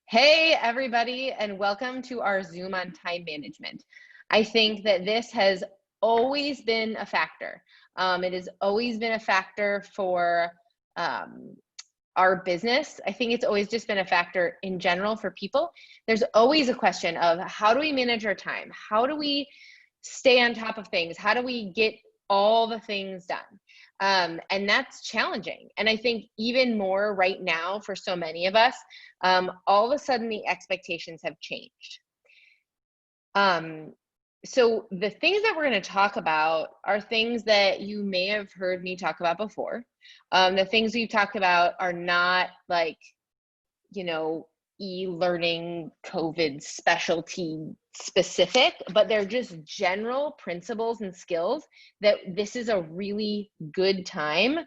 Hey, everybody, and welcome to our Zoom on time management. I think that this has always been a factor. It has always been a factor for um, our business. I think it's always just been a factor in general for people. There's always a question of how do we manage our time? How do we stay on top of things? How do we get all the things done? And that's challenging. And I think even more right now for so many of us, all of a sudden the expectations have changed. So the things that we're going to talk about are things that you may have heard me talk about before. The things we've talked about are not like, you know, e-learning COVID specialty specific, but they're just general principles and skills that this is a really good time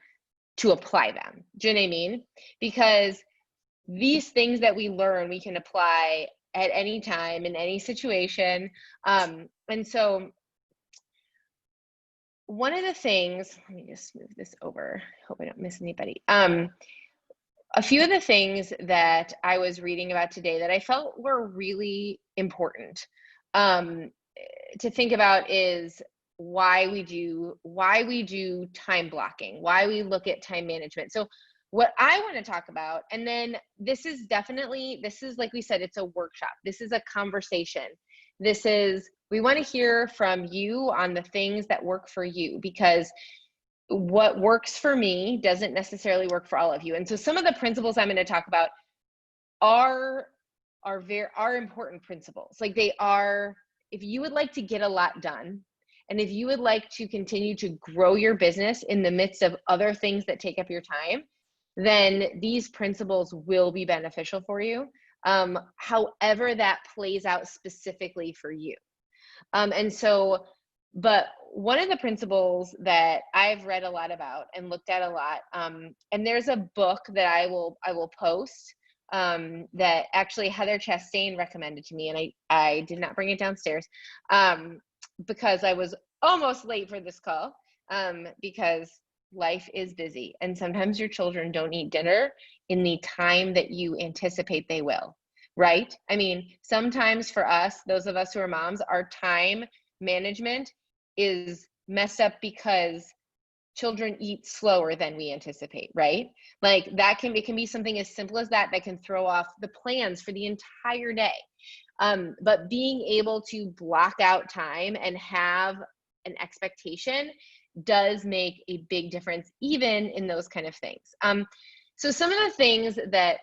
to apply them. Do you know what I mean? Because these things that we learn, we can apply at any time in any situation. And so one of the things, let me just move this over. Hope I don't miss anybody. A few of the things that I was reading about today that I felt were really important to think about is why we do time blocking, why we look at time management. So what I want to talk about, and then this is like we said, it's a workshop. This is a conversation. We want to hear from you on the things that work for you, because what works for me doesn't necessarily work for all of you. And so some of the principles I'm going to talk about are important principles. Like they are, if you would like to get a lot done, and if you would like to continue to grow your business in the midst of other things that take up your time, then these principles will be beneficial for you. However that plays out specifically for you. But one of the principles that I've read a lot about and looked at a lot, and there's a book that I will post that actually Heather Chastain recommended to me, and I did not bring it downstairs because I was almost late for this call because life is busy, and sometimes your children don't eat dinner in the time that you anticipate they will, right? I mean, sometimes for us, those of us who are moms, our time management is messed up because children eat slower than we anticipate, right? Like it can be something as simple as that can throw off the plans for the entire day. But being able to block out time and have an expectation does make a big difference, even in those kind of things. So some of the things that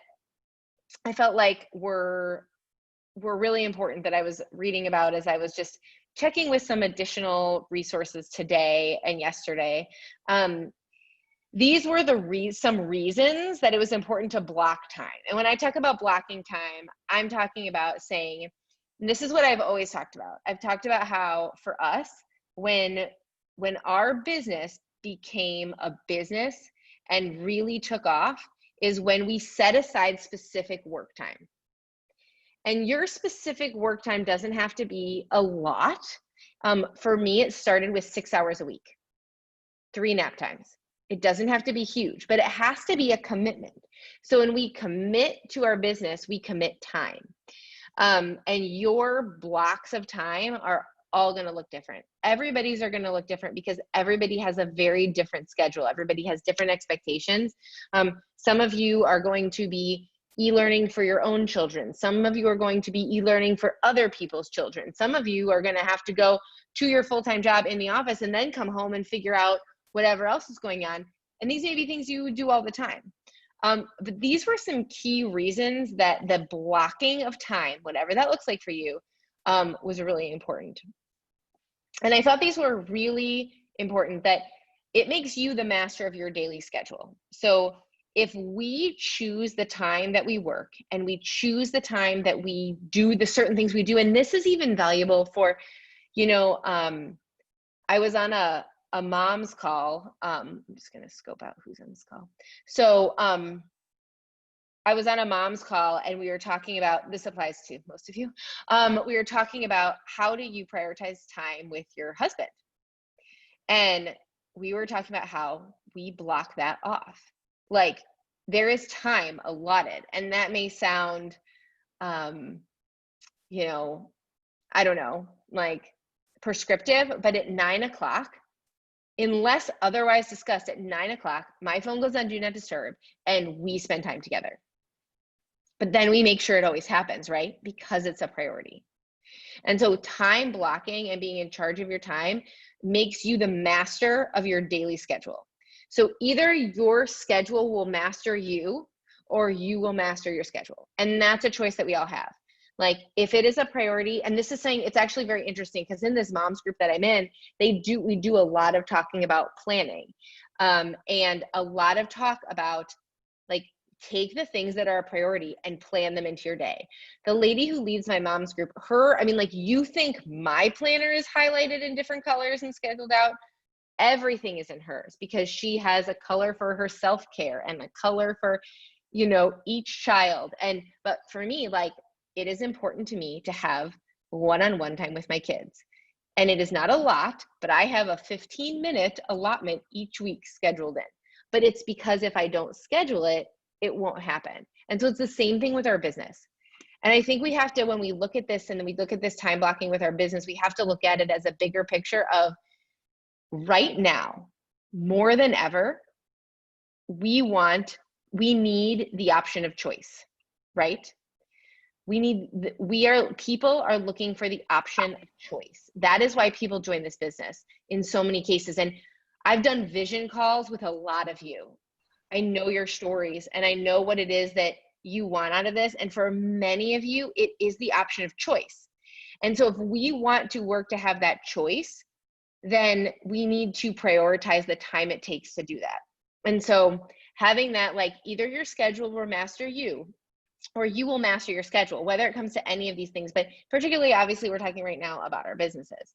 I felt like were really important that I was reading about as I was just checking with some additional resources today and yesterday. These were some reasons that it was important to block time. And when I talk about blocking time, I'm talking about saying, and this is what I've always talked about. I've talked about how for us, when our business became a business and really took off, is when we set aside specific work time. And your specific work time doesn't have to be a lot. For me, it started with 6 hours a week, 3 nap times. It doesn't have to be huge, but it has to be a commitment. So when we commit to our business, we commit time. And your blocks of time are all going to look different. Everybody's are going to look different because everybody has a very different schedule. Everybody has different expectations. Some of you are going to be e-learning for your own children. Some of you are going to be e-learning for other people's children. Some of you are going to have to go to your full-time job in the office and then come home and figure out whatever else is going on. And these may be things you do all the time. But these were some key reasons that the blocking of time, whatever that looks like for you, was really important. And I thought these were really important, that it makes you the master of your daily schedule. So if we choose the time that we work and we choose the time that we do the certain things we do, and this is even valuable for, I was on a mom's call. I'm just going to scope out who's on this call. So I was on a mom's call and we were talking about, this applies to most of you. We were talking about how do you prioritize time with your husband? And we were talking about how we block that off. Like there is time allotted, and that may sound you know, I don't know, like prescriptive, but at 9 o'clock, unless otherwise discussed, at 9 o'clock, my phone goes on Do Not Disturb and we spend time together. But then we make sure it always happens, right? Because it's a priority. And so time blocking and being in charge of your time makes you the master of your daily schedule. So either your schedule will master you or you will master your schedule. And that's a choice that we all have. Like if it is a priority, and this is saying, it's actually very interesting because in this moms group that I'm in, we do a lot of talking about planning, and a lot of talk about like, take the things that are a priority and plan them into your day. The lady who leads my mom's group, like you think my planner is highlighted in different colors and scheduled out. Everything is in hers because she has a color for her self-care and a color for, each child. But for me, like, it is important to me to have one-on-one time with my kids. And it is not a lot, but I have a 15-minute allotment each week scheduled in. But it's because if I don't schedule it, it won't happen. And so it's the same thing with our business. And I think we have to, when we look at this and then we look at this time blocking with our business, we have to look at it as a bigger picture of right now, more than ever, we need the option of choice, right? People are looking for the option of choice. That is why people join this business in so many cases. And I've done vision calls with a lot of you. I know your stories and I know what it is that you want out of this. And for many of you, it is the option of choice. And so if we want to work to have that choice, then we need to prioritize the time it takes to do that. And so having that, like, either your schedule will master you or you will master your schedule, whether it comes to any of these things, but particularly, obviously, we're talking right now about our businesses.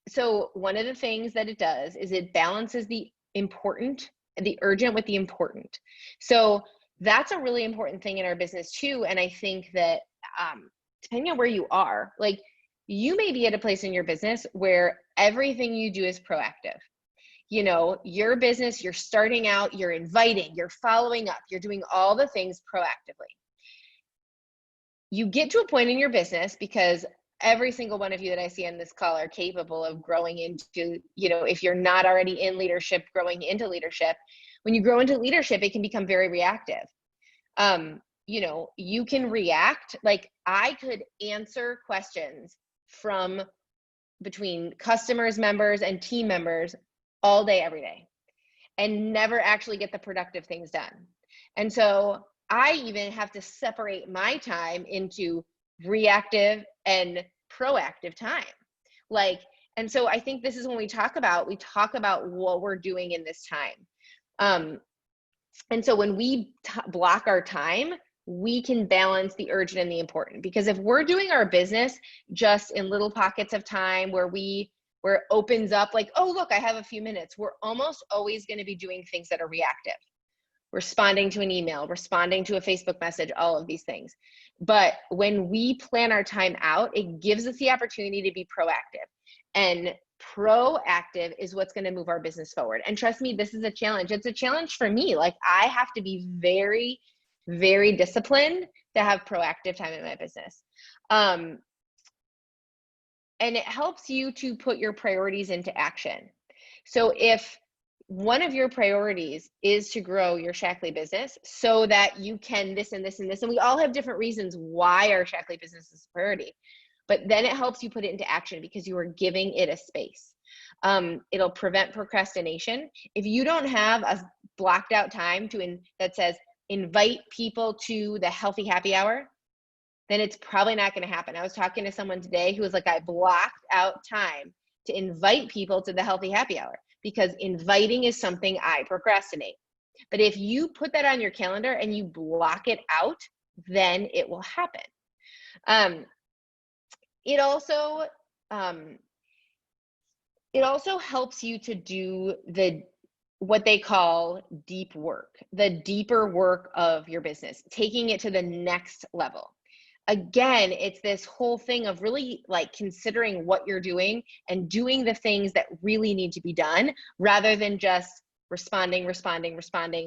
So one of the things that it does is it balances the urgent with the important. So that's a really important thing in our business too. And I think that depending on where you are, like, you may be at a place in your business where everything you do is proactive. Your business, you're starting out, you're inviting, you're following up, you're doing all the things proactively. You get to a point in your business, because every single one of you that I see on this call are capable of growing into, if you're not already in leadership, growing into leadership. When you grow into leadership, it can become very reactive. You can react. Like, I could answer questions from between customers, members, and team members all day, every day, and never actually get the productive things done. And so I even have to separate my time into reactive and proactive time. And so I think this is when we talk about what we're doing in this time. And so when we block our time, we can balance the urgent and the important. Because if we're doing our business just in little pockets of time where it opens up, like, oh, look, I have a few minutes, we're almost always going to be doing things that are reactive. Responding to an email, responding to a Facebook message, all of these things. But when we plan our time out, it gives us the opportunity to be proactive. And proactive is what's going to move our business forward. And trust me, this is a challenge. It's a challenge for me. Like, I have to be very, very disciplined to have proactive time in my business. And it helps you to put your priorities into action. So if one of your priorities is to grow your Shaklee business so that you can this and this and this, and we all have different reasons why our Shaklee business is a priority, but then it helps you put it into action because you are giving it a space. It'll prevent procrastination. If you don't have a blocked out time that says invite people to the healthy happy hour, then it's probably not going to happen. I was talking to someone today who was like, I blocked out time to invite people to the healthy happy hour because inviting is something I procrastinate. But if you put that on your calendar and you block it out, then it will happen. It also helps you to do what they call deep work, the deeper work of your business, taking it to the next level. Again, it's this whole thing of really like considering what you're doing and doing the things that really need to be done rather than just responding,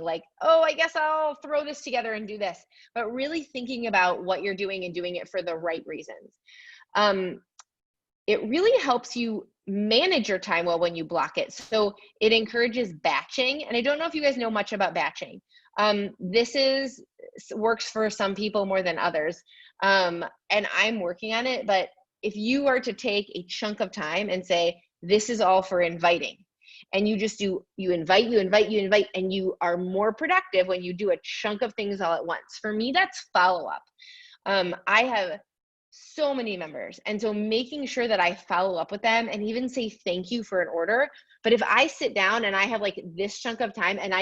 like, oh, I guess I'll throw this together and do this, but really thinking about what you're doing and doing it for the right reasons. It really helps you manage your time well when you block it. So it encourages batching. And I don't know if you guys know much about batching. This works for some people more than others. And I'm working on it, but if you are to take a chunk of time and say, this is all for inviting, and you just do, you invite, and you are more productive when you do a chunk of things all at once. For me, that's follow-up. I have so many members, and so making sure that I follow up with them and even say thank you for an order. But if I sit down and I have like this chunk of time, and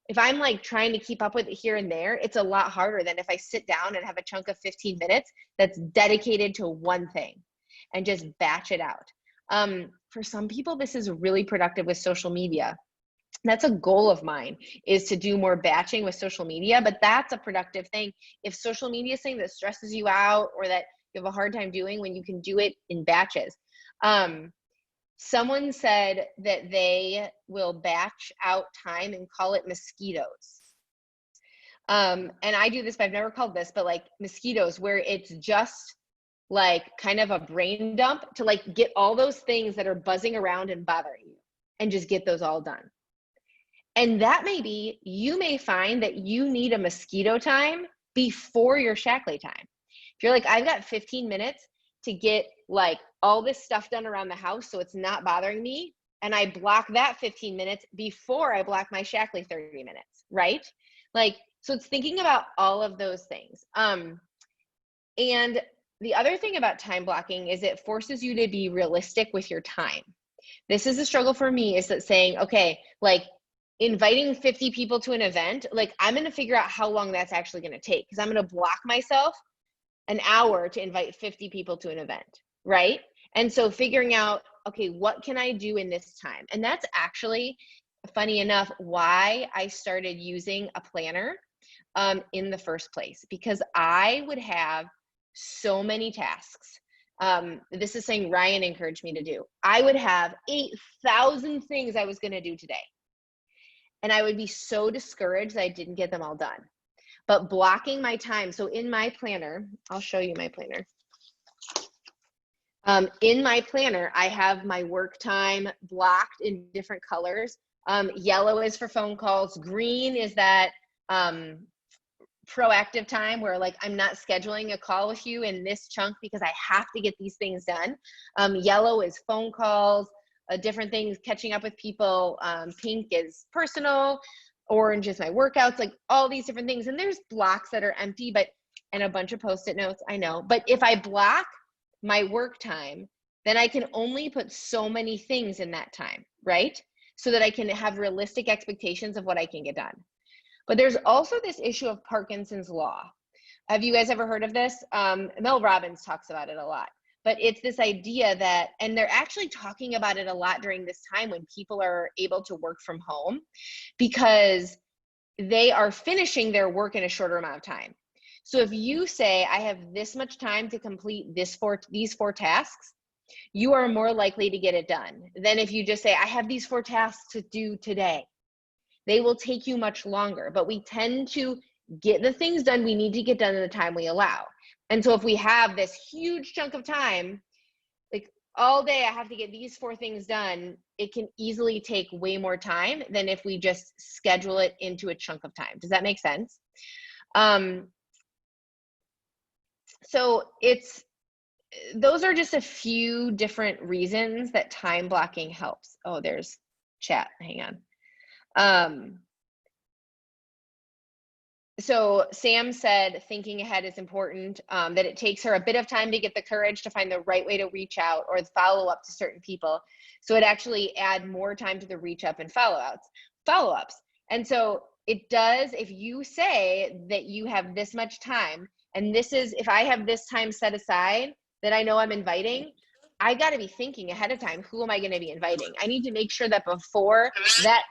if I'm like trying to keep up with it here and there, it's a lot harder than if I sit down and have a chunk of 15 minutes that's dedicated to one thing and just batch it out. For some people, this is really productive with social media. That's a goal of mine, is to do more batching with social media, but that's a productive thing. If social media is something that stresses you out or that you have a hard time doing, when you can do it in batches. Someone said that they will batch out time and call it mosquitoes. And I do this, but I've never called this, but like mosquitoes, where it's just like kind of a brain dump to like get all those things that are buzzing around and bothering you and just get those all done. And that may be, you may find that you need a mosquito time before your Shaklee time. If you're like, I've got 15 minutes to get like all this stuff done around the house so it's not bothering me, and I block that 15 minutes before I block my Shaklee 30 minutes, right? Like, so it's thinking about all of those things. And the other thing about time blocking is it forces you to be realistic with your time. This is a struggle for me, is that saying, okay, like inviting 50 people to an event, like I'm going to figure out how long that's actually going to take, because I'm going to block myself an hour to invite 50 people to an event, right? And so figuring out, okay, what can I do in this time? And that's actually, funny enough, why I started using a planner in the first place, because I would have so many tasks. This is something Ryan encouraged me to do. I would have 8,000 things I was going to do today. And I would be so discouraged that I didn't get them all done. But blocking my time, so in my planner, I'll show you my planner. In my planner, I have my work time blocked in different colors. Yellow is for phone calls. Green is that proactive time where like I'm not scheduling a call with you in this chunk because I have to get these things done. Yellow is phone calls, different things, catching up with people. Pink is personal. Orange is my workouts, like all these different things. And there's blocks that are empty, and a bunch of Post-it notes, I know. But if I block my work time, then I can only put so many things in that time, right? So that I can have realistic expectations of what I can get done. But there's also this issue of Parkinson's law. Have you guys ever heard of this? Mel Robbins talks about it a lot. But it's this idea that, and they're actually talking about it a lot during this time when people are able to work from home, because they are finishing their work in a shorter amount of time. So if you say, I have this much time to complete these four tasks, you are more likely to get it done than if you just say, I have these 4 tasks to do today. They will take you much longer, but we tend to get the things done we need to get done in the time we allow. And so if we have this huge chunk of time, like all day I have to get these 4 things done, it can easily take way more time than if we just schedule it into a chunk of time. Does that make sense? So those are just a few different reasons that time blocking helps. Oh, there's chat, hang on. So Sam said thinking ahead is important, that it takes her a bit of time to get the courage to find the right way to reach out or follow up to certain people. So it actually add more time to the reach up and follow-ups. And so it does, if you say that you have this much time, and this is, if I have this time set aside that I know I'm inviting, I got to be thinking ahead of time, who am I going to be inviting? I need to make sure that before that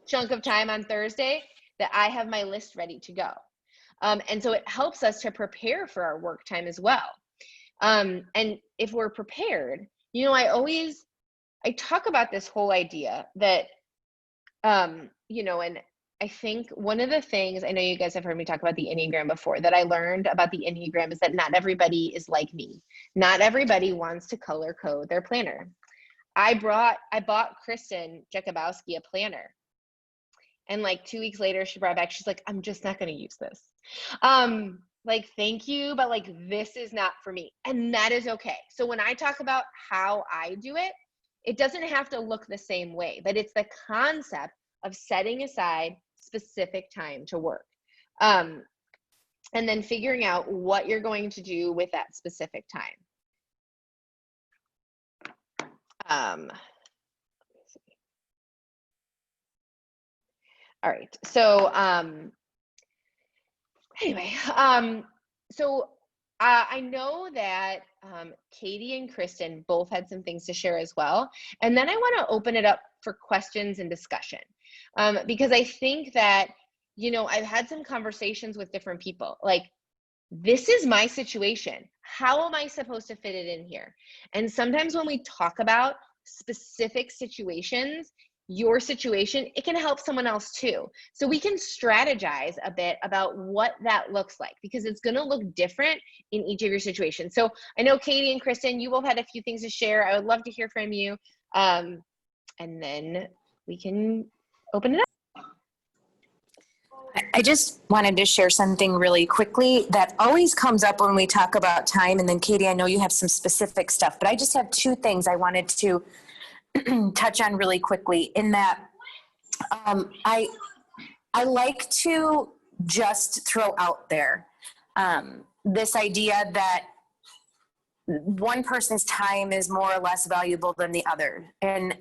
chunk of time on Thursday, that I have my list ready to go. And so it helps us to prepare for our work time as well. And if we're prepared, you know, I talk about this whole idea that You know, and I think one of the things, I know you guys have heard me talk about the Enneagram before, that I learned about the Enneagram is that not everybody is like me. Not everybody wants to color code their planner. I bought Kristen Jakubowski a planner. And like 2 weeks later, she brought it back. She's like, I'm just not going to use this. Like, thank you, but like, this is not for me. And that is okay. So when I talk about how I do it, it doesn't have to look the same way, but it's the concept of setting aside specific time to work. And then figuring out what you're going to do with that specific time. All right. So anyway, so I know that Katie and Kristen both had some things to share as well. And then I want to open it up for questions and discussion, because I think that, you know, I've had some conversations with different people. Like, this is my situation. How am I supposed to fit it in here? And sometimes when we talk about specific situations, your situation, it can help someone else too. So we can strategize a bit about what that looks like, because it's going to look different in each of your situations. So I know Katie and Kristen, you both had a few things to share. I would love to hear from you. And then we can open it up. I just wanted to share something really quickly that always comes up when we talk about time. And then Katie, I know you have some specific stuff, but I just have two things I wanted to touch on really quickly, in that I like to just throw out there this idea that one person's time is more or less valuable than the other. And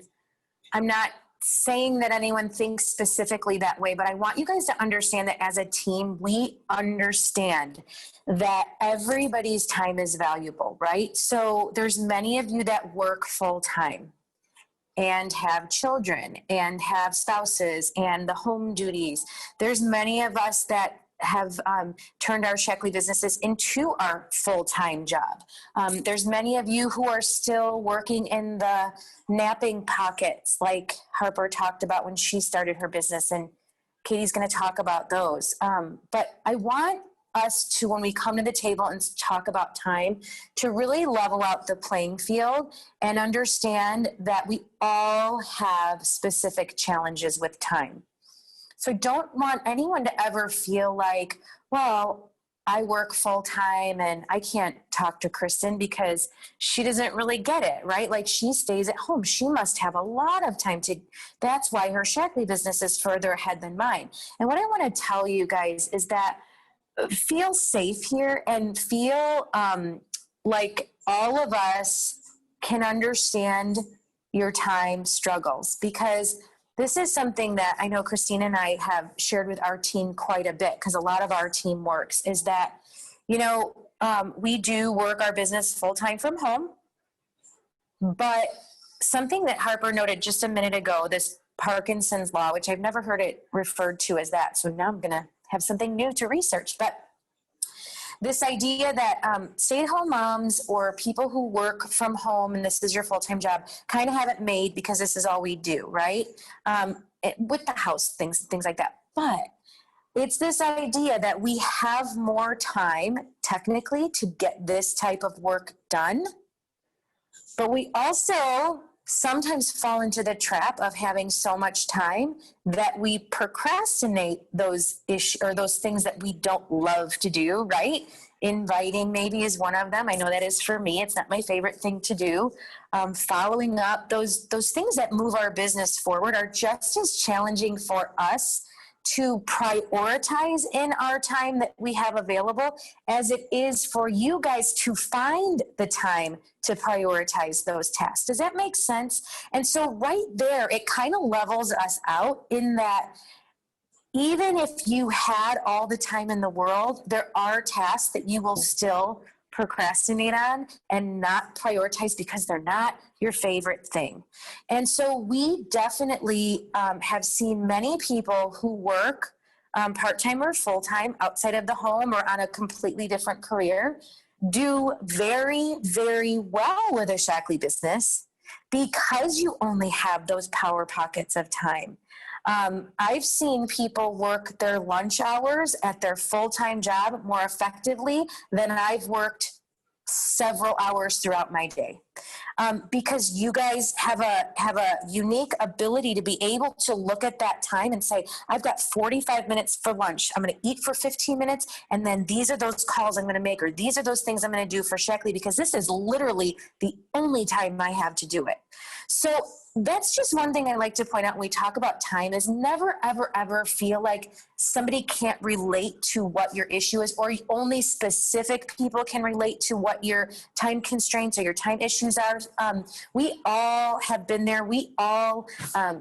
I'm not saying that anyone thinks specifically that way, but I want you guys to understand that as a team, we understand that everybody's time is valuable, right? So there's many of you that work full time and have children and have spouses and the home duties. There's many of us that have turned our Shaklee businesses into our full-time job. There's many of you who are still working in the napping pockets, like Harper talked about when she started her business, and Katie's going to talk about those. But I want us to, when we come to the table and talk about time, to really level out the playing field and understand that we all have specific challenges with time. So don't want anyone to ever feel like, well, I work full time and I can't talk to Kristen because she doesn't really get it, right? Like, she stays at home. She must have a lot of time to, that's why her Shaklee business is further ahead than mine. And what I want to tell you guys is that feel safe here and feel like all of us can understand your time struggles, because this is something that I know Christine and I have shared with our team quite a bit, because a lot of our team works, is that, you know, we do work our business full-time from home, but something that Harper noted just a minute ago, this Parkinson's law, which I've never heard it referred to as that. So now I'm going to have something new to research, but this idea that stay-at-home moms or people who work from home and this is your full-time job kind of have it made because this is all we do, right? With the house, things like that. But it's this idea that we have more time technically to get this type of work done, but we also sometimes fall into the trap of having so much time that we procrastinate those issues or those things that we don't love to do, right? Inviting maybe is one of them. I know that is for me. It's not my favorite thing to do. Following up, those things that move our business forward are just as challenging for us to prioritize in our time that we have available as it is for you guys to find the time to prioritize those tasks. Does that make sense? And so right there, it kind of levels us out in that even if you had all the time in the world, there are tasks that you will still procrastinate on and not prioritize because they're not your favorite thing. And so we definitely have seen many people who work part-time or full-time outside of the home or on a completely different career do very, very well with a Shaklee business because you only have those power pockets of time. I've seen people work their lunch hours at their full-time job more effectively than I've worked several hours throughout my day. Because you guys have a unique ability to be able to look at that time and say, I've got 45 minutes for lunch. I'm going to eat for 15 minutes. And then these are those calls I'm going to make, or these are those things I'm going to do for Shackley, because this is literally the only time I have to do it. So that's just one thing I like to point out when we talk about time, is never, ever, ever feel like somebody can't relate to what your issue is, or only specific people can relate to what your time constraints or your time issues are. We all have been there. We all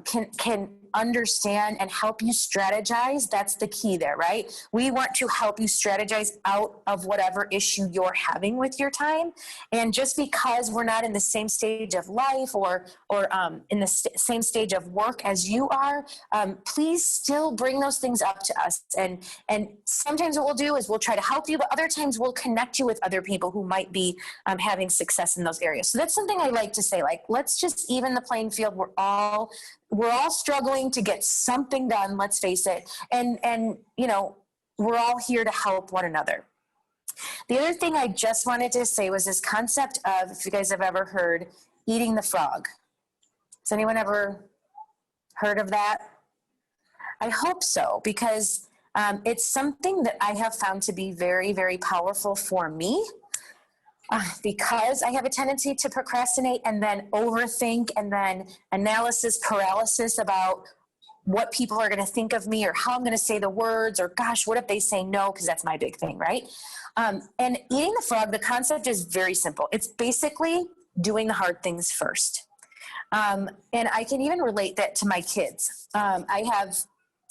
can understand and help you strategize. That's the key there, right? We want to help you strategize out of whatever issue you're having with your time. And just because we're not in the same stage of life or in the same stage of work as you are, please still bring those things up to us. And sometimes what we'll do is we'll try to help you, but other times we'll connect you with other people who might be having success in those areas. So that's something I like to say, like, let's just even the playing field. We're all struggling to get something done, let's face it. And you know, we're all here to help one another. The other thing I just wanted to say was this concept of, if you guys have ever heard, eating the frog. Has anyone ever heard of that? I hope so, because it's something that I have found to be very, very powerful for me. Because I have a tendency to procrastinate and then overthink and then analysis paralysis about what people are going to think of me or how I'm going to say the words, or gosh, what if they say no? Because that's my big thing, right? And eating the frog, the concept is very simple. It's basically doing the hard things first. And I can even relate that to my kids. I have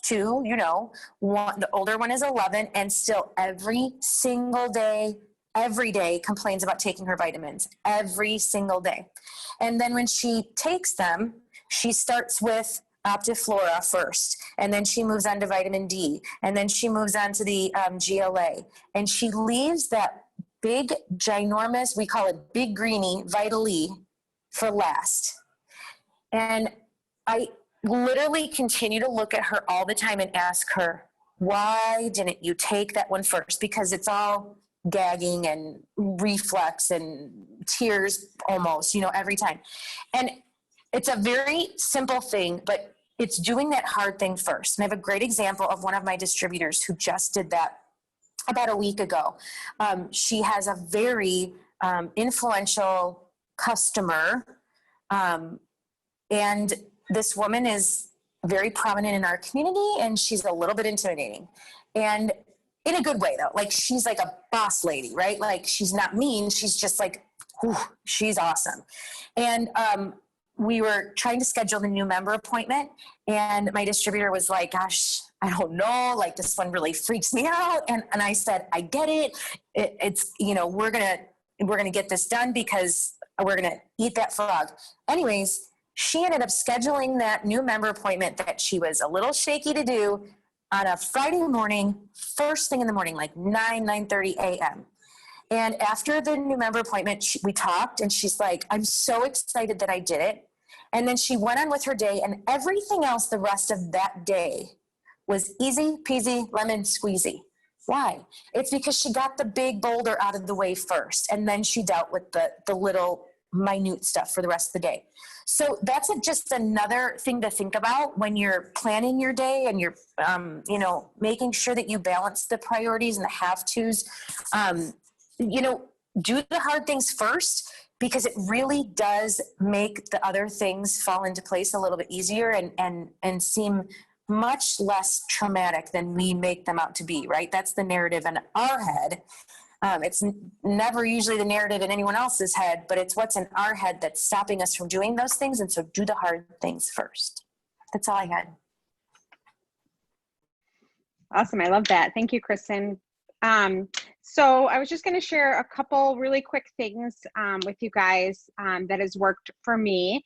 two, you know, one, the older one is 11, and still every single day, every day complains about taking her vitamins every single day. And then when she takes them, she starts with Optiflora first, and then she moves on to vitamin D, and then she moves on to the GLA, and she leaves that big, ginormous, we call it big greenie, Vital E, for last. And I literally continue to look at her all the time and ask her, why didn't you take that one first? Because it's all gagging and reflux and tears almost, you know, every time. And it's a very simple thing, but it's doing that hard thing first. And I have a great example of one of my distributors who just did that about a week ago. She has a very influential customer, and this woman is very prominent in our community, and she's a little bit intimidating. And in a good way, though. Like, she's like a boss lady, right? Like, she's not mean. She's just like, whew, she's awesome. And we were trying to schedule the new member appointment, and my distributor was like, gosh, I don't know, like, this one really freaks me out. And I said, I get it. It's, you know, we're gonna get this done because we're gonna eat that frog. Anyways, she ended up scheduling that new member appointment that she was a little shaky to do on a Friday morning, first thing in the morning, like 9:30 a.m. And after the new member appointment, we talked, and she's like, I'm so excited that I did it. And then she went on with her day, and everything else the rest of that day was easy peasy lemon squeezy. Why? It's because she got the big boulder out of the way first, and then she dealt with the little minute stuff for the rest of the day. So that's just another thing to think about when you're planning your day and you're, you know, making sure that you balance the priorities and the have-tos. You know, do the hard things first, because it really does make the other things fall into place a little bit easier and seem much less traumatic than we make them out to be, right? That's the narrative in our head. It's never usually the narrative in anyone else's head, but it's what's in our head that's stopping us from doing those things. And so do the hard things first. That's all I had. Awesome. I love that. Thank you, Kristen. So I was just going to share a couple really quick things with you guys that has worked for me.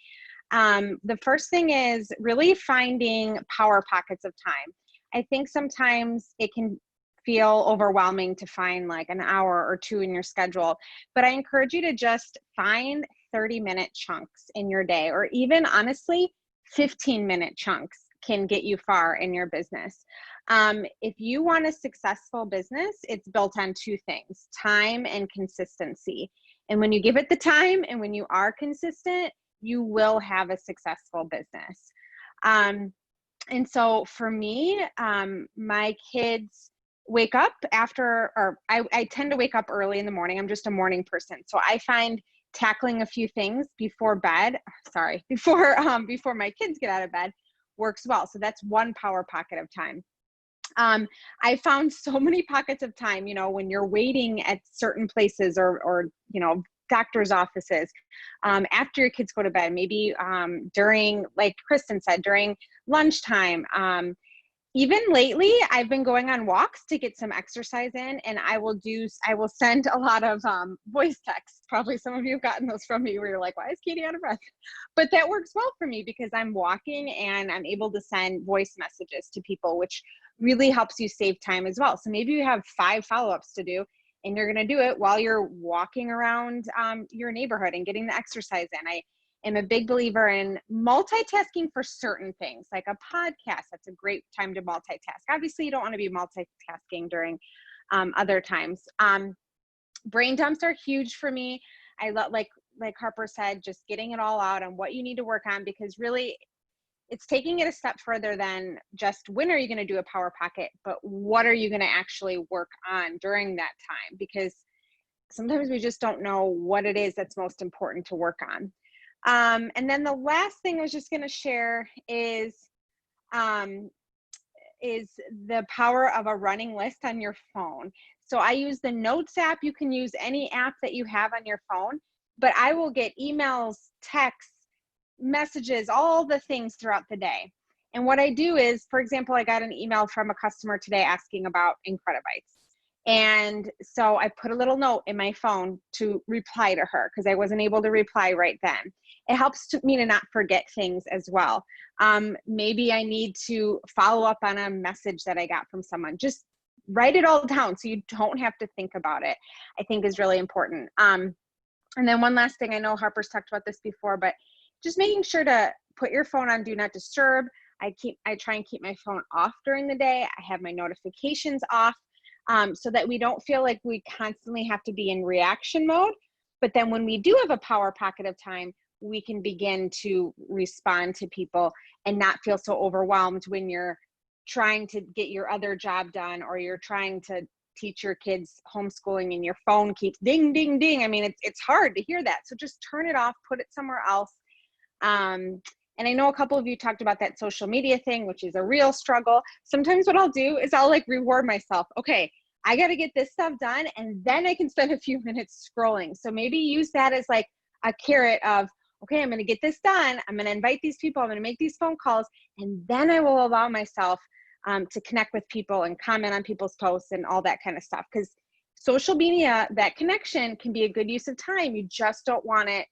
The first thing is really finding power pockets of time. I think sometimes it can feel overwhelming to find like an hour or two in your schedule, but I encourage you to just find 30-minute chunks in your day, or even honestly 15-minute chunks. can get you far in your business. If you want a successful business, it's built on two things: time and consistency. And when you give it the time and when you are consistent, you will have a successful business. And so for me, my kids wake up after, or I tend to wake up early in the morning. I'm just a morning person. So I find tackling a few things before my kids get out of bed works well. So that's one power pocket of time. I found so many pockets of time, when you're waiting at certain places or doctor's offices, after your kids go to bed, maybe during, like Kristen said, during lunchtime. Even lately, I've been going on walks to get some exercise in, and I will send a lot of voice texts. Probably some of you have gotten those from me where you're like, why is Katie out of breath? But that works well for me because I'm walking and I'm able to send voice messages to people, which really helps you save time as well. So maybe you have 5 follow-ups to do, and you're going to do it while you're walking around your neighborhood and getting the exercise in. I am a big believer in multitasking for certain things, like a podcast. That's a great time to multitask. Obviously, you don't want to be multitasking during other times. Brain dumps are huge for me. I love, like Harper said, just getting it all out on what you need to work on, because really it's taking it a step further than just when are you going to do a power pocket, but what are you going to actually work on during that time? Because sometimes we just don't know what it is that's most important to work on. And then the last thing I was just going to share is the power of a running list on your phone. So I use the Notes app. You can use any app that you have on your phone, but I will get emails, texts, messages, all the things throughout the day. And what I do is, for example, I got an email from a customer today asking about Incredibites. And so I put a little note in my phone to reply to her because I wasn't able to reply right then. It helps me to not forget things as well. Maybe I need to follow up on a message that I got from someone. Just write it all down so you don't have to think about it, I think is really important. And then one last thing, I know Harper's talked about this before, but just making sure to put your phone on Do Not Disturb. I try and keep my phone off during the day. I have my notifications off so that we don't feel like we constantly have to be in reaction mode. But then when we do have a power pocket of time, we can begin to respond to people and not feel so overwhelmed when you're trying to get your other job done, or you're trying to teach your kids homeschooling and your phone keeps ding, ding, ding. I mean, it's hard to hear that. So just turn it off, put it somewhere else. And I know a couple of you talked about that social media thing, which is a real struggle. Sometimes what I'll do is I'll reward myself. Okay, I got to get this stuff done, and then I can spend a few minutes scrolling. So maybe use that as like a carrot of, okay, I'm going to get this done. I'm going to invite these people. I'm going to make these phone calls, and then I will allow myself to connect with people and comment on people's posts and all that kind of stuff. Because social media, that connection can be a good use of time. You just don't want it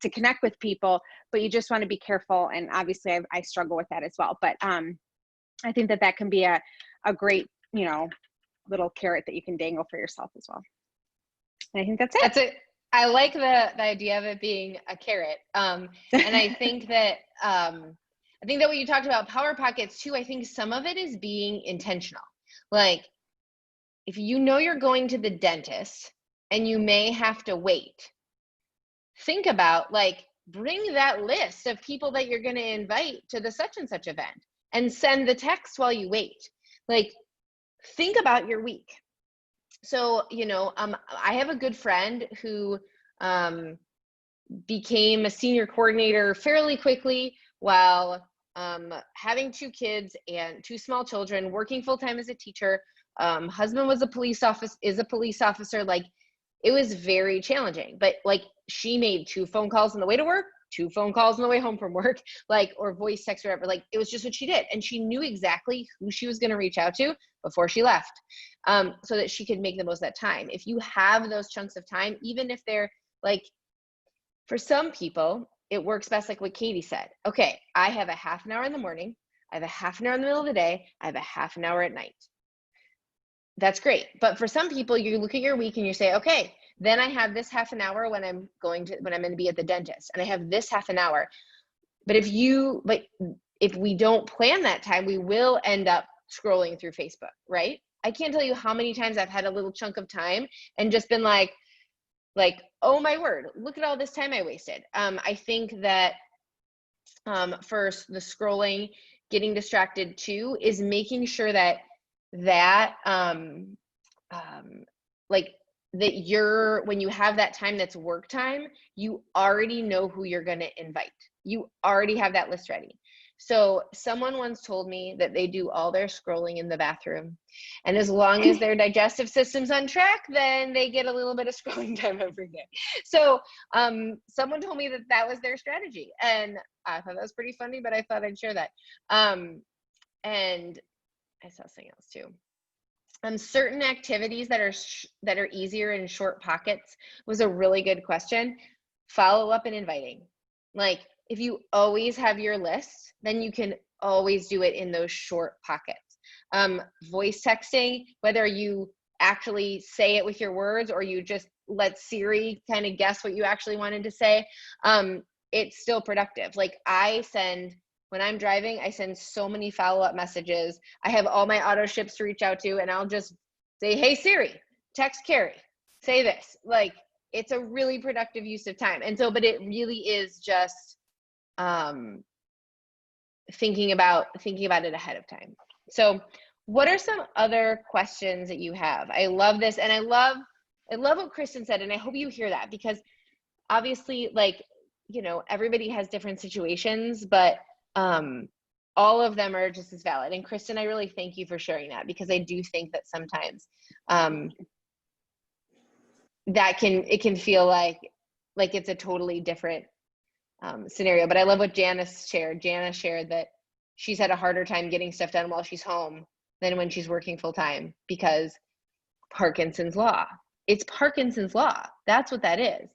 to connect with people, but you just want to be careful. And obviously I struggle with that as well. But I think that can be a great, little carrot that you can dangle for yourself as well. And I think that's it. That's it. I like the idea of it being a carrot. And I think that when you talked about power pockets too, I think some of it is being intentional. Like if you know you're going to the dentist and you may have to wait, think about bring that list of people that you're going to invite to the such and such event and send the text while you wait. Think about your week. So, I have a good friend who became a senior coordinator fairly quickly while having 2 kids and 2 small children, working full-time as a teacher. Husband is a police officer. It was very challenging, but she made 2 phone calls on the way to work, 2 phone calls on the way home from work, or voice text or whatever. It was just what she did. And she knew exactly who she was going to reach out to before she left, so that she could make the most of that time. If you have those chunks of time, even if they're for some people, it works best like what Katie said. Okay, I have a half an hour in the morning, I have a half an hour in the middle of the day, I have a half an hour at night. That's great. But for some people, you look at your week and you say, okay, then I have this half an hour when I'm going to be at the dentist, and I have this half an hour. But if if we don't plan that time, we will end up scrolling through Facebook, right? I can't tell you how many times I've had a little chunk of time and just been like, oh my word, look at all this time I wasted. I think that first, the scrolling, getting distracted too, is making sure that like that you're, when you have that time that's work time, you already know who you're going to invite. You already have that list ready. So someone once told me that they do all their scrolling in the bathroom, and as long as their digestive system's on track, then they get a little bit of scrolling time every day. So someone told me that that was their strategy, and I thought that was pretty funny, but I thought I'd share that. And I saw something else too. Certain activities that are easier in short pockets was a really good question. Follow up and inviting. Like, if you always have your list, then you can always do it in those short pockets. Voice texting, whether you actually say it with your words or you just let Siri kind of guess what you actually wanted to say, it's still productive. Like, when I'm driving, I send so many follow-up messages. I have all my auto ships to reach out to, and I'll just say, hey Siri, text Carrie, say this. Like, it's a really productive use of time. And so, but it really is just thinking about it ahead of time. So what are some other questions that you have? I love this. And I love what Kristen said. And I hope you hear that, because obviously, like, everybody has different situations, but all of them are just as valid. And Kristen, I really thank you for sharing that, because I do think that sometimes it can feel like it's a totally different scenario. But I love what Janice shared. Janice shared that she's had a harder time getting stuff done while she's home than when she's working full time, because Parkinson's law. It's Parkinson's law. That's what that is.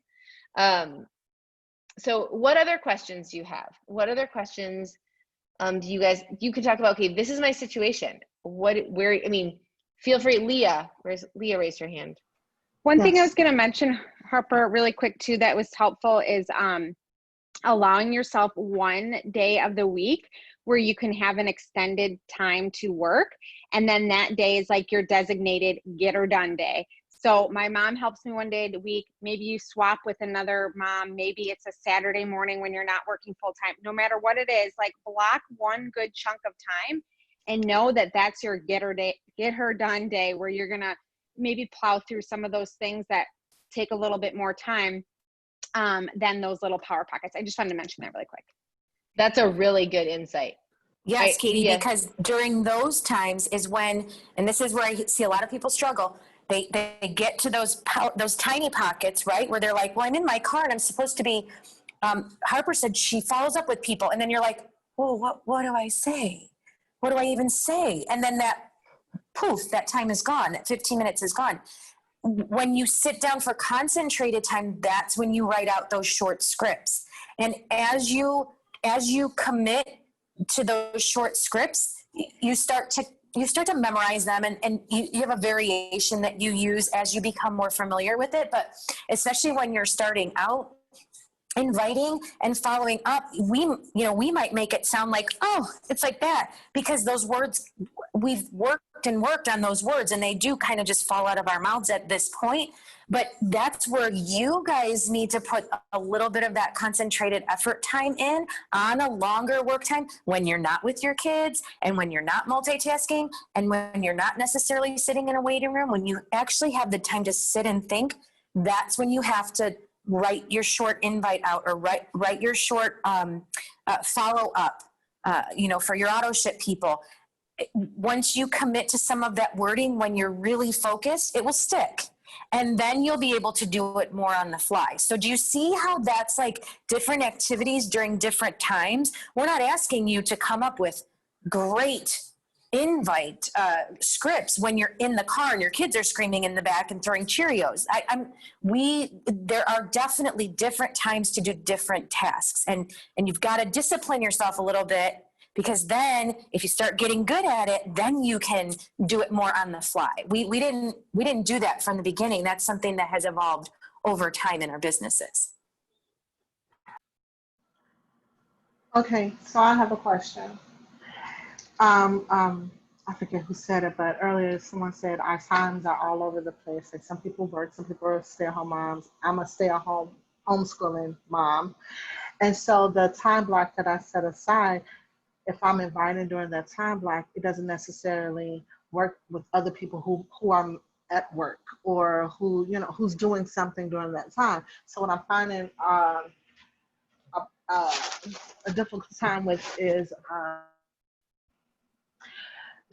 So what other questions do you have? What other questions do you could talk about? Okay, this is my situation. Feel free. Leah raised her hand. One thing I was going to mention, Harper, really quick too, that was helpful is allowing yourself one day of the week where you can have an extended time to work. And then that day is like your designated get her done day. So my mom helps me one day a week. Maybe you swap with another mom. Maybe it's a Saturday morning when you're not working full time. No matter what it is, like, block one good chunk of time and know that that's your get her done day, where you're going to maybe plow through some of those things that take a little bit more time than those little power pockets. I just wanted to mention that really quick. That's a really good insight. Yes, Katie, because during those times is when, and this is where I see a lot of people struggle, they get to those tiny pockets, right, where they're like, well, I'm in my car and I'm supposed to be, Harper said she follows up with people, and then you're like, oh, what do I say? What do I even say? And then that time is gone, that 15 minutes is gone. When you sit down for concentrated time, that's when you write out those short scripts. And as you commit to those short scripts, you start to memorize them, and you have a variation that you use as you become more familiar with it. But especially when you're starting out in writing and following up, we might make it sound like, oh, it's like that, because those words, we've worked on those words, and they do kind of just fall out of our mouths at this point. But that's where you guys need to put a little bit of that concentrated effort time in on a longer work time, when you're not with your kids and when you're not multitasking and when you're not necessarily sitting in a waiting room. When you actually have the time to sit and think, that's when you have to write your short invite out, or write your short follow up, for your auto ship people. Once you commit to some of that wording, when you're really focused, it will stick. And then you'll be able to do it more on the fly. So do you see how that's like different activities during different times? We're not asking you to come up with great invite scripts when you're in the car and your kids are screaming in the back and throwing Cheerios. There are definitely different times to do different tasks, and you've got to discipline yourself a little bit, because then if you start getting good at it, then you can do it more on the fly. We didn't do that from the beginning. That's something that has evolved over time in our businesses. Okay, so I have a question. I forget who said it, but earlier someone said our times are all over the place. Like some people work, some people are stay-at-home moms. I'm a stay-at-home homeschooling mom. And so the time block that I set aside, if I'm invited during that time block, it doesn't necessarily work with other people who are at work or who's doing something during that time. So what I'm finding a, a, a difficult time with is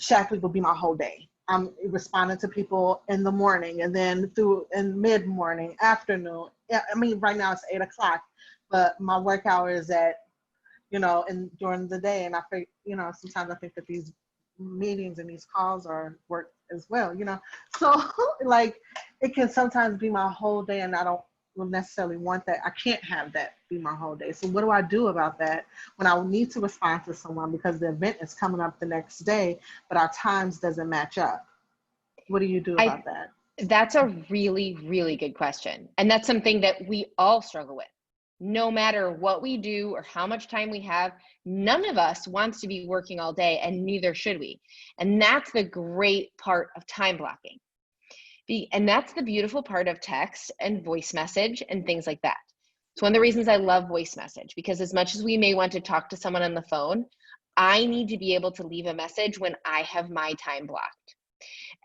Shackley will be my whole day. I'm responding to people in the morning and then through in mid morning, afternoon. Yeah, I mean, right now it's 8 o'clock, but my work hour is at, and during the day. And I think, sometimes I think that these meetings and these calls are work as well. So like it can sometimes be my whole day and I don't necessarily want that. I can't have that be my whole day. So what do I do about that when I need to respond to someone because the event is coming up the next day, but our times doesn't match up? What do you do about that? That's a really, really good question. And that's something that we all struggle with. No matter what we do or how much time we have, none of us wants to be working all day, and neither should we. And that's the great part of time blocking. And that's the beautiful part of text and voice message and things like that. It's one of the reasons I love voice message, because as much as we may want to talk to someone on the phone, I need to be able to leave a message when I have my time blocked.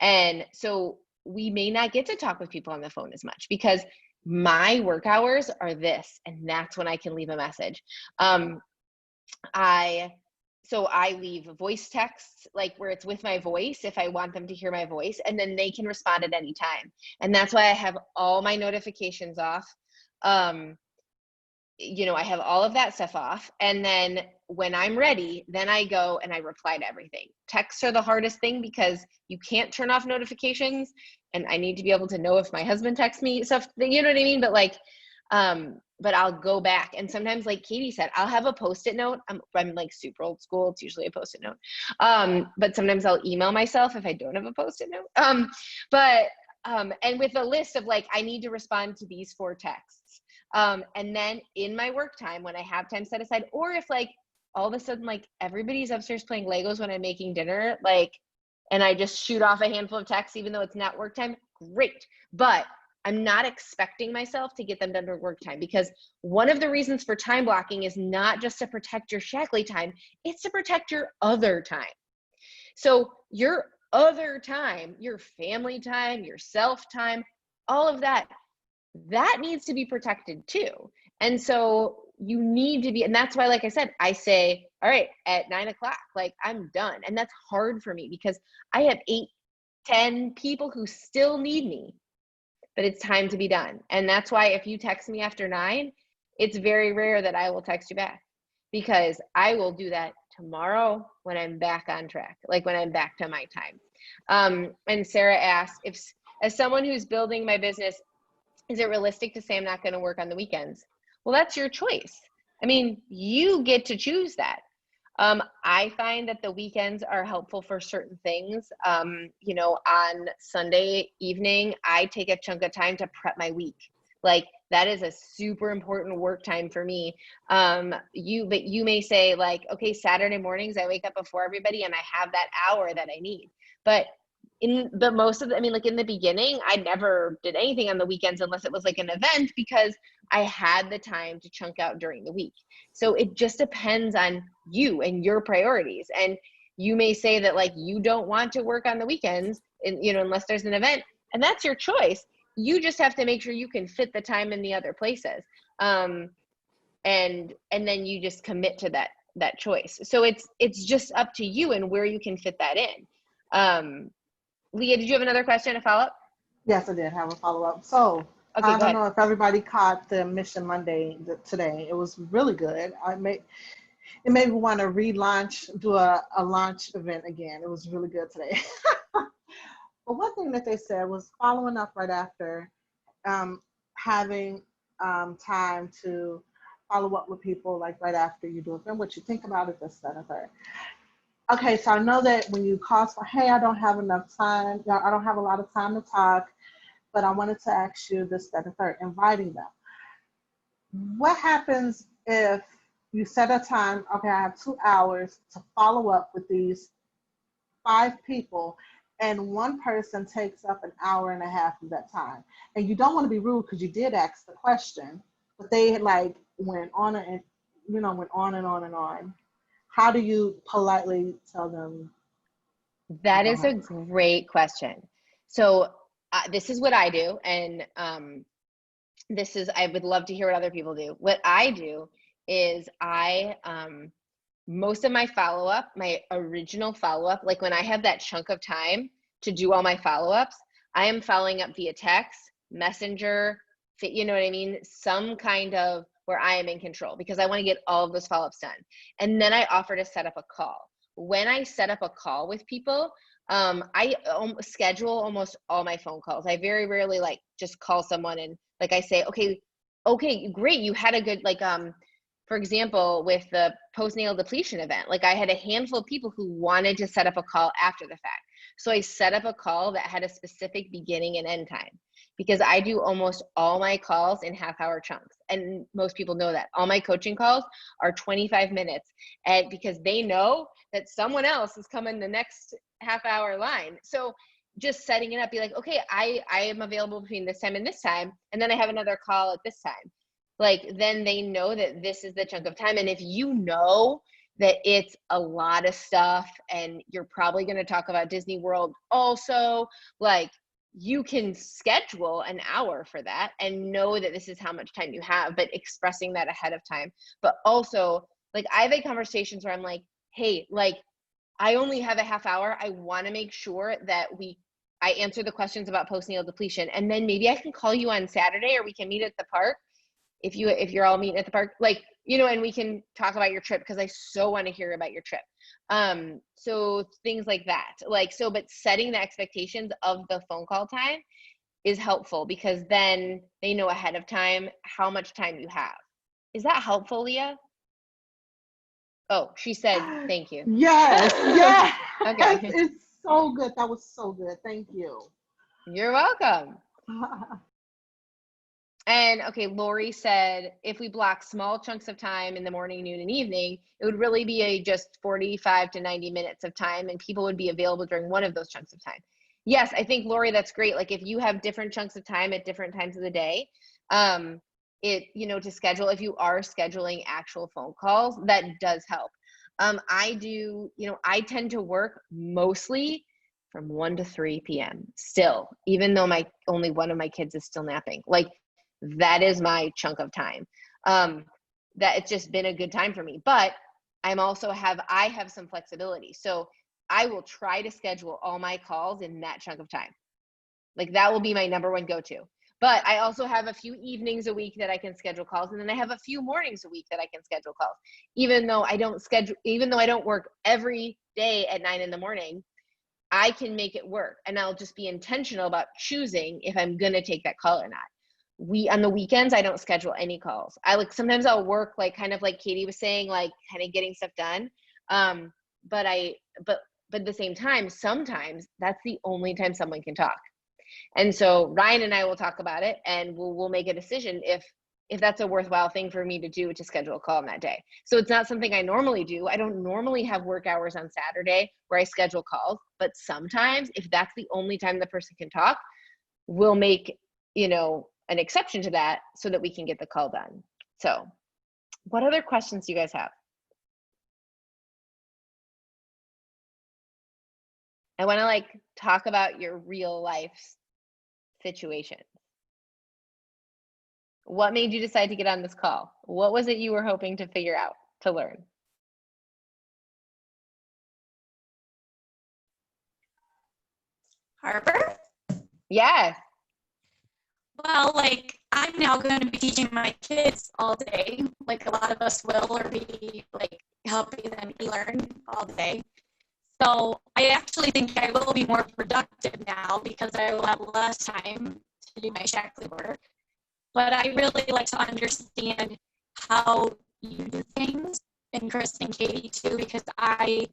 And so we may not get to talk with people on the phone as much because my work hours are this, and that's when I can leave a message. So I leave voice texts, like where it's with my voice, if I want them to hear my voice, and then they can respond at any time. And that's why I have all my notifications off. I have all of that stuff off. And then when I'm ready, then I go and I reply to everything. Texts are the hardest thing because you can't turn off notifications. And I need to be able to know if my husband texts me stuff, you know what I mean? But I'll go back. And sometimes, like Katie said, I'll have a Post-it note. I'm like super old school. It's usually a Post-it note. But sometimes I'll email myself if I don't have a Post-it note. And with a list of like, I need to respond to these 4 texts. And then in my work time, when I have time set aside, or if like all of a sudden, like everybody's upstairs playing Legos when I'm making dinner, and I just shoot off a handful of texts, even though it's not work time, great. But I'm not expecting myself to get them done during work time, because one of the reasons for time blocking is not just to protect your Shackley time, it's to protect your other time. So your other time, your family time, your self time, all of that needs to be protected too. And so you need to be, and that's why, like I said, I say, all right, at 9 o'clock, like I'm done. And that's hard for me because I have 8, 10 people who still need me, but it's time to be done. And that's why if you text me after 9, it's very rare that I will text you back, because I will do that tomorrow when I'm back on track, like when I'm back to my time. And Sarah asked, as someone who's building my business, is it realistic to say I'm not going to work on the weekends? Well, that's your choice. I mean, you get to choose that. I find that the weekends are helpful for certain things. On Sunday evening, I take a chunk of time to prep my week. Like that is a super important work time for me. But you may say like, okay, Saturday mornings, I wake up before everybody and I have that hour that I need. But in the beginning, I never did anything on the weekends unless it was like an event, because I had the time to chunk out during the week. So it just depends on you and your priorities. And you may say that like you don't want to work on the weekends, unless there's an event, and that's your choice. You just have to make sure you can fit the time in the other places. And then you just commit to that choice. So it's just up to you and where you can fit that in. Leah, did you have another question to follow up? Yes, I did have a follow-up. So Okay, I don't know if everybody caught the Mission Monday today. It was really good. It made me want to relaunch, do a launch event again. It was really good today. But one thing that they said was following up right after, having time to follow up with people like right after you do it, and what you think about it, this, that, and third. Okay, so I know that when you call for, hey, I don't have enough time, I don't have a lot of time to talk, but I wanted to ask you this, that, and third, inviting them. What happens if You set a time, okay, I have 2 hours to follow up with these 5 people, and one person takes up an hour and a half of that time. And you don't want to be rude because you did ask the question, but they like went on and went on and on and on. How do you politely tell them? That is a great question. So this is what I do, and I would love to hear what other people do. What I do is most of my follow-up, my original follow-up, like when I have that chunk of time to do all my follow-ups, I am following up via text, messenger, you know what I mean? Some kind of where I am in control, because I want to get all of those follow-ups done. And then I offer to set up a call. When I set up a call with people, I schedule almost all my phone calls. I very rarely like just call someone and like I say, okay, great. You had a good, like, for example, with the postnatal depletion event, like I had a handful of people who wanted to set up a call after the fact. So I set up a call that had a specific beginning and end time, because I do almost all my calls in half-hour chunks. And most people know that. All my coaching calls are 25 minutes, and because they know that someone else is coming the next half-hour line. So just setting it up, be like, okay, I am available between this time and this time, and then I have another call at this time. Like, then they know that this is the chunk of time. And if you know that it's a lot of stuff and you're probably going to talk about Disney World also, like, you can schedule an hour for that and know that this is how much time you have, but expressing that ahead of time. But also, like, I've had conversations where I'm like, hey, like, I only have a half hour. I want to make sure that I answer the questions about postnatal depletion, and then maybe I can call you on Saturday, or we can meet at the park if you're all meeting at the park, like, and we can talk about your trip, because I so want to hear about your trip. So things like that, like, so, but setting the expectations of the phone call time is helpful, because then they know ahead of time how much time you have. Is that helpful, Leah? Oh, she said, thank you. Yes, yes. Okay. It's so good. That was so good. Thank you. You're welcome. And okay, Lori said, if we block small chunks of time in the morning, noon, and evening, it would really be just 45 to 90 minutes of time, and people would be available during one of those chunks of time. Yes, I think, Lori, that's great. Like, if you have different chunks of time at different times of the day, to schedule, if you are scheduling actual phone calls, that does help. I tend to work mostly from 1 to 3 p.m. still, even though only one of my kids is still napping. Like, that is my chunk of time. That it's just been a good time for me. But I have some flexibility. So I will try to schedule all my calls in that chunk of time. Like, that will be my number one go-to. But I also have a few evenings a week that I can schedule calls. And then I have a few mornings a week that I can schedule calls. Even though I don't work every day at 9 a.m, I can make it work. And I'll just be intentional about choosing if I'm going to take that call or not. On the weekends, I don't schedule any calls. Sometimes I'll work, like, kind of like Katie was saying, like, kind of getting stuff done. But at the same time, sometimes that's the only time someone can talk. And so Ryan and I will talk about it, and we'll make a decision if that's a worthwhile thing for me to do, to schedule a call on that day. So it's not something I normally do. I don't normally have work hours on Saturday where I schedule calls, but sometimes if that's the only time the person can talk, we'll make, an exception to that so that we can get the call done. So what other questions do you guys have? I want to talk about your real life situation. What made you decide to get on this call? What was it you were hoping to figure out, to learn? Harper? Yes. Well, I'm now going to be teaching my kids all day. Like a lot of us will, or be helping them learn all day. So I actually think I will be more productive now because I will have less time to do my Shackley work. But I really like to understand how you do things, and Chris and Katie too, because I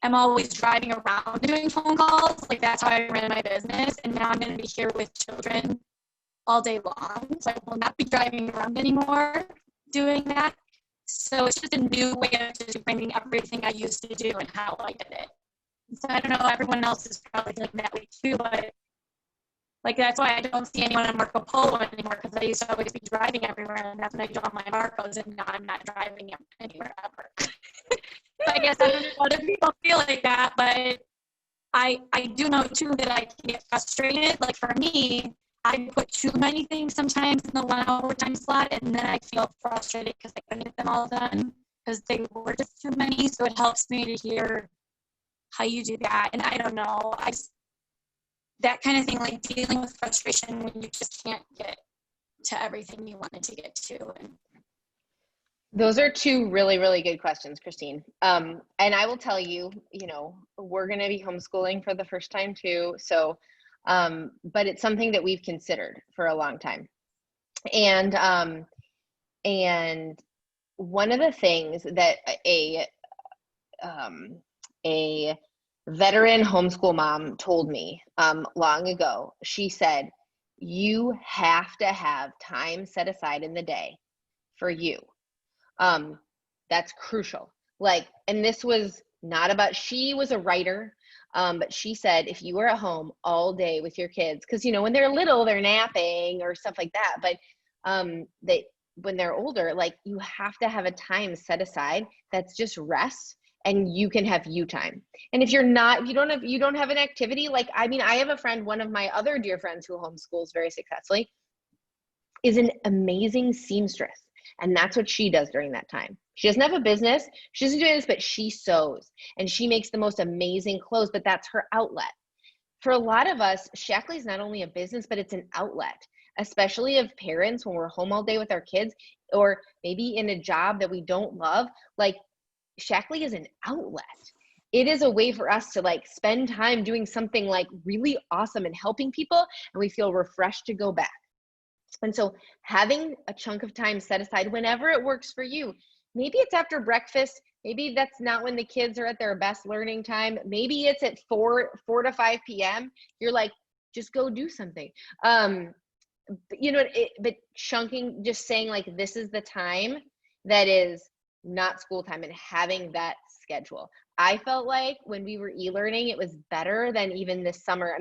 am always driving around doing phone calls. That's how I ran my business. And now I'm going to be here with children all day long. So I will not be driving around anymore doing that. So it's just a new way of just bringing everything I used to do and how I did it. So I don't know, everyone else is probably doing that way too, but like that's why I don't see anyone on Marco Polo anymore, because I used to always be driving everywhere, and that's when I do all my Marcos, and now I'm not driving anywhere ever. So I guess I don't know if other people feel like that, but I do know too that I can get frustrated. Like for me, I put too many things sometimes in the 1 hour time slot, and then I feel frustrated because I couldn't get them all done because they were just too many. So it helps me to hear how you do that. And I don't know, that kind of thing, like dealing with frustration when you just can't get to everything you wanted to get to. And those are two really, really good questions, Christine. And I will tell you, we're going to be homeschooling for the first time too. So, but it's something that we've considered for a long time. And one of the things that a veteran homeschool mom told me long ago, she said, you have to have time set aside in the day for you. That's crucial. Like, and this was not about, she was a writer, but she said, if you were at home all day with your kids, because, when they're little, they're napping or stuff like that. But when they're older, like you have to have a time set aside that's just rest, and you can have you time. And if you don't have an activity, like, I have a friend, one of my other dear friends who homeschools very successfully, is an amazing seamstress. And that's what she does during that time. She doesn't have a business. She doesn't do this, but she sews and she makes the most amazing clothes, but that's her outlet. For a lot of us, Shaklee is not only a business, but it's an outlet, especially of parents when we're home all day with our kids, or maybe in a job that we don't love. Like, Shaklee is an outlet. It is a way for us to like spend time doing something like really awesome and helping people, and we feel refreshed to go back. And so having a chunk of time set aside whenever it works for you, maybe it's after breakfast, maybe that's not when the kids are at their best learning time, maybe it's at 4 to 5 p.m. You're like, just go do something. But chunking, just saying like, this is the time that is not school time, and having that schedule. I felt like when we were e-learning, it was better than even this summer.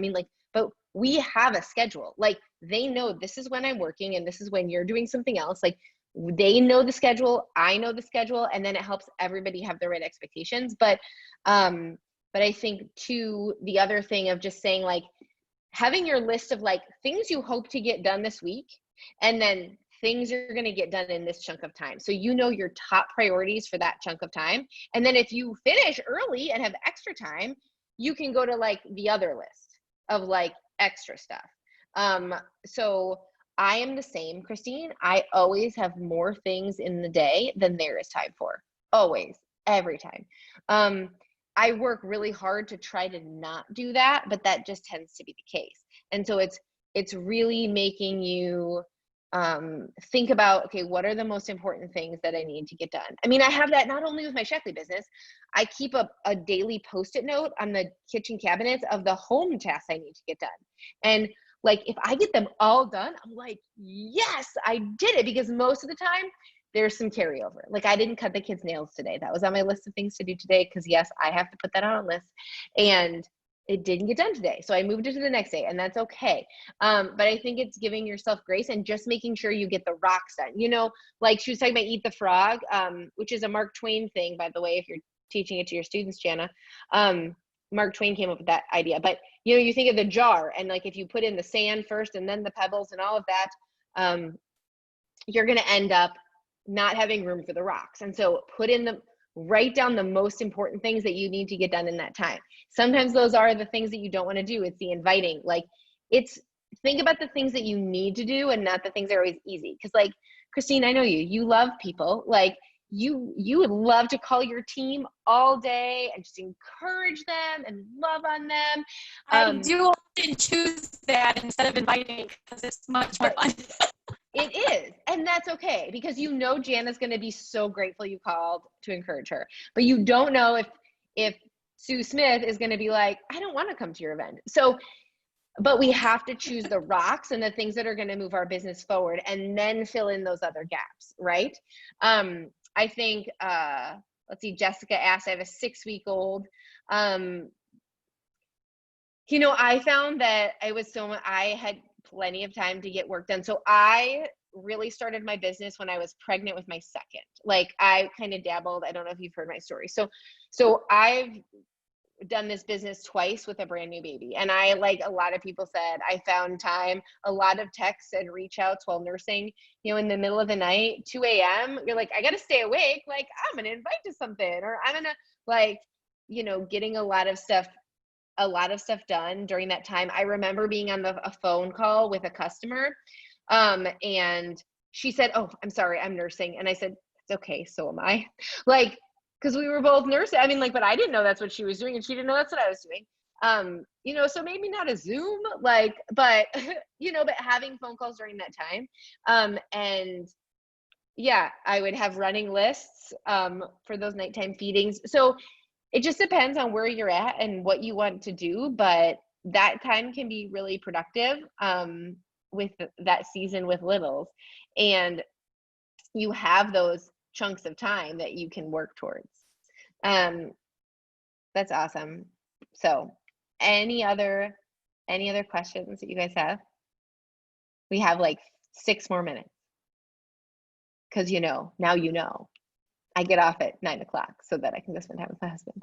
But we have a schedule. Like, they know this is when I'm working and this is when you're doing something else. Like, they know the schedule, I know the schedule, and then it helps everybody have the right expectations. But I think too, the other thing of just saying like, having your list of like things you hope to get done this week, and then things you're going to get done in this chunk of time. So your top priorities for that chunk of time. And then if you finish early and have extra time, you can go to like the other list of like extra stuff. So I am the same, Christine. I always have more things in the day than there is time for. Always, every time. I work really hard to try to not do that, but that just tends to be the case. And so it's really making you think about, okay, what are the most important things that I need to get done? I have that not only with my Shaklee business. I keep a daily Post-it note on the kitchen cabinets of the home tasks I need to get done. And like, if I get them all done, I'm like, yes, I did it, because most of the time there's some carryover. Like, I didn't cut the kids' nails today. That was on my list of things to do today, because yes, I have to put that on a list. And it didn't get done today, so I moved it to the next day, and that's okay. But I think it's giving yourself grace and just making sure you get the rocks done. Like she was talking about Eat the Frog, which is a Mark Twain thing, by the way, if you're teaching it to your students, Jana. Mark Twain came up with that idea. But you think of the jar, and like if you put in the sand first and then the pebbles and all of that, you're going to end up not having room for the rocks. And so write down the most important things that you need to get done in that time. Sometimes those are the things that you don't want to do. It's the inviting. Like, think about the things that you need to do and not the things that are always easy. Because like, Christine, I know you love people. Like, you would love to call your team all day and just encourage them and love on them. I do often choose that instead of inviting, because it's much more fun. It is. And that's okay, because Jana's going to be so grateful you called to encourage her. But you don't know if Sue Smith is going to be like, I don't want to come to your event. So, but we have to choose the rocks and the things that are going to move our business forward, and then fill in those other gaps, right? I think, let's see, Jessica asked, I have a 6-week-old. You know, I found that I had plenty of time to get work done. So I really started my business when I was pregnant with my second. Like, I kind of dabbled. I don't know if you've heard my story. So I've done this business twice with a brand new baby. And I, like a lot of people said, I found time, a lot of texts and reach outs while nursing, you know, in the middle of the night, 2 a.m. You're like, I got to stay awake. Like, I'm going to invite to something, or I'm going to, like, you know, getting a lot of stuff done during that time. I remember being on a phone call with a customer, and she said, "Oh, I'm sorry, I'm nursing." And I said, "It's okay, so am I." Like, because we were both nursing. I mean, like, but I didn't know that's what she was doing, and she didn't know that's what I was doing. You know, so maybe not a Zoom, like, but you know, but having phone calls during that time. And yeah, I would have running lists for those nighttime feedings. So it just depends on where you're at and what you want to do, but that time can be really productive with that season with littles. And you have those chunks of time that you can work towards. That's awesome. So any other questions that you guys have? We have like 6 more minutes. Because you know, now you know. I get off at 9 o'clock so that I can go spend time with my husband.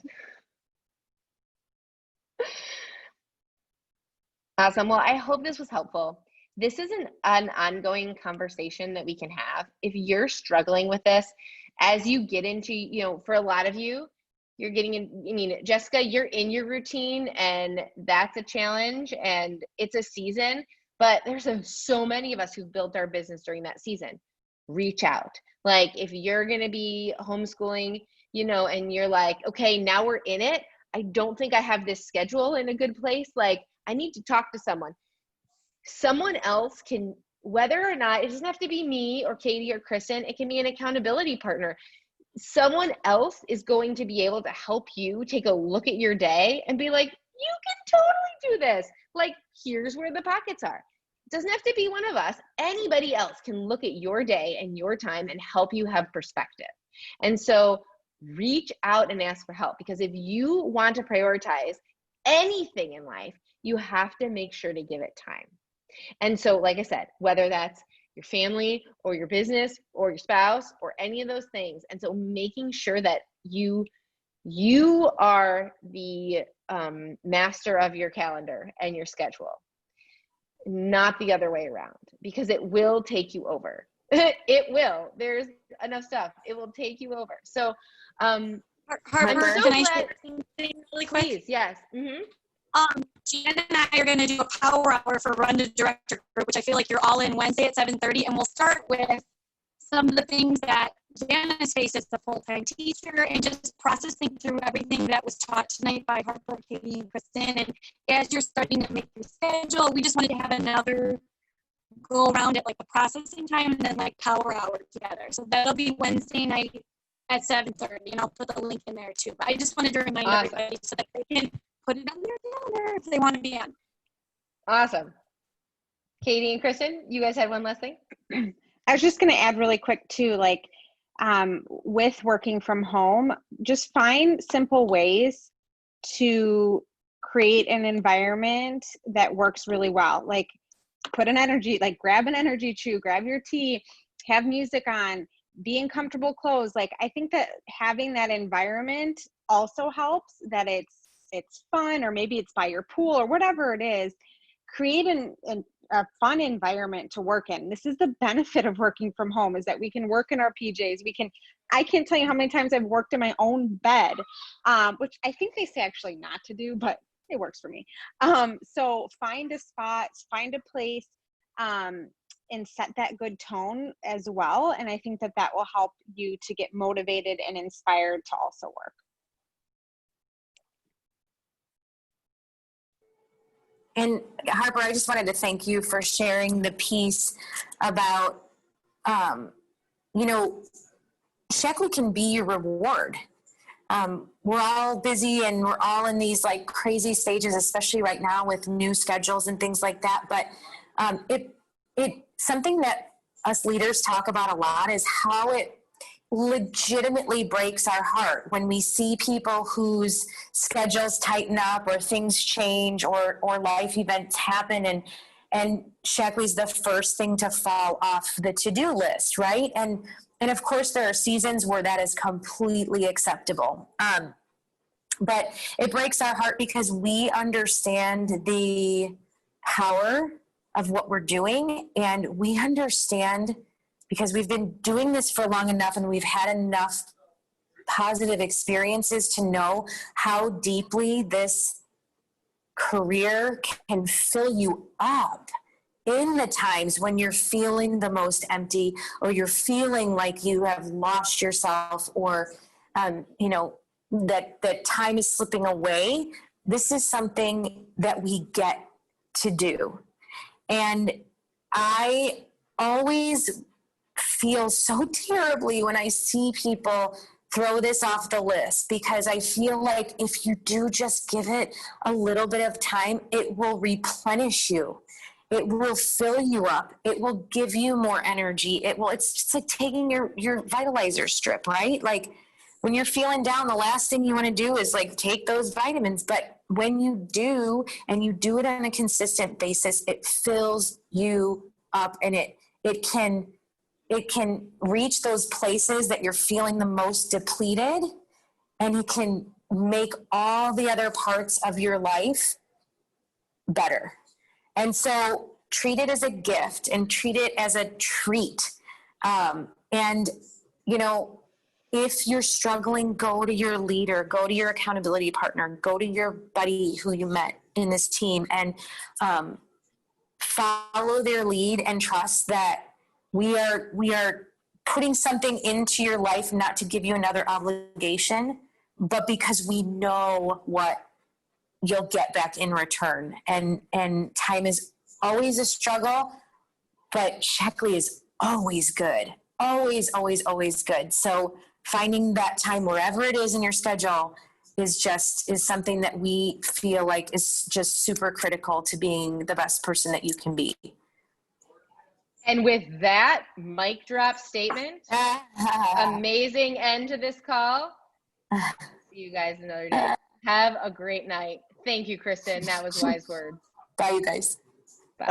Awesome. Well, I hope this was helpful. This is an ongoing conversation that we can have. If you're struggling with this, as you get into, you know, for a lot of you, you're getting in, I mean, Jessica, you're in your routine, and that's a challenge, and it's a season, but there's so many of us who've built our business during that season. Reach out. Like, if you're going to be homeschooling, you know, and you're like, okay, now we're in it. I don't think I have this schedule in a good place. Like, I need to talk to someone. Someone else can, whether or not, it doesn't have to be me or Katie or Kristen, it can be an accountability partner. Someone else is going to be able to help you take a look at your day and be like, you can totally do this. Like, here's where the pockets are. It doesn't have to be one of us. Anybody else can look at your day and your time and help you have perspective. And so reach out and ask for help, because if you want to prioritize anything in life, you have to make sure to give it time. And so, like I said, whether that's your family or your business or your spouse or any of those things. And so making sure that you are the master of your calendar and your schedule, not the other way around, because it will take you over. It will. There's enough stuff. It will take you over. So, Harper, I'm so can I glad- share something really quick? Please, yes. Mm-hmm. Jan and I are going to do a power hour for Run to Director Group, which I feel like you're all in Wednesday at 7:30. And we'll start with some of the things that Jan has faced as a full-time teacher, and just processing through everything that was taught tonight by Harper, Katie, and Kristen. And as you're starting to make your schedule, we just wanted to have another go around at like the processing time and then like power hour together. So that'll be Wednesday night at 7:30, and I'll put the link in there too. But I just wanted to remind everybody so that they can put it on their calendar if they want to be on. Awesome. Katie and Kristen, you guys had one last thing? I was just going to add really quick too, like with working from home, just find simple ways to create an environment that works really well. Like put an energy, like grab an energy chew, grab your tea, have music on, be in comfortable clothes. Like, I think that having that environment also helps, that it's fun, or maybe it's by your pool or whatever it is. Create a fun environment to work in. This is the benefit of working from home, is that we can work in our PJs. I can't tell you how many times I've worked in my own bed, which I think they say actually not to do, but it works for me. So find a spot, find a place, and set that good tone as well. And I think that that will help you to get motivated and inspired to also work. And Harper, I just wanted to thank you for sharing the piece about, you know, Shaklee can be your reward. We're all busy and we're all in these like crazy stages, especially right now with new schedules and things like that. But it something that us leaders talk about a lot is how legitimately breaks our heart when we see people whose schedules tighten up or things change or life events happen, and Shaklee's the first thing to fall off the to-do list, right? And of course there are seasons where that is completely acceptable. But it breaks our heart because we understand the power of what we're doing, and we understand because we've been doing this for long enough and we've had enough positive experiences to know how deeply this career can fill you up in the times when you're feeling the most empty, or you're feeling like you have lost yourself, or that time is slipping away. This is something that we get to do. And I always feel so terribly when I see people throw this off the list, because I feel like if you do just give it a little bit of time, it will replenish you. It will fill you up. It will give you more energy. It's just like taking your vitalizer strip, right? Like when you're feeling down, the last thing you want to do is like take those vitamins. But when you do, and you do it on a consistent basis, it fills you up, and it can reach those places that you're feeling the most depleted, and it can make all the other parts of your life better. And so treat it as a gift and treat it as a treat. And, if you're struggling, go to your leader, go to your accountability partner, go to your buddy who you met in this team, and follow their lead and trust that we are putting something into your life, not to give you another obligation, but because we know what you'll get back in return. And time is always a struggle, but Shaklee is always good. Always, always, always good. So finding that time wherever it is in your schedule is something that we feel like is just super critical to being the best person that you can be. And with that mic drop statement, amazing end to this call. See you guys another day. Have a great night. Thank you, Kristen. That was wise words. Bye, you guys. Bye.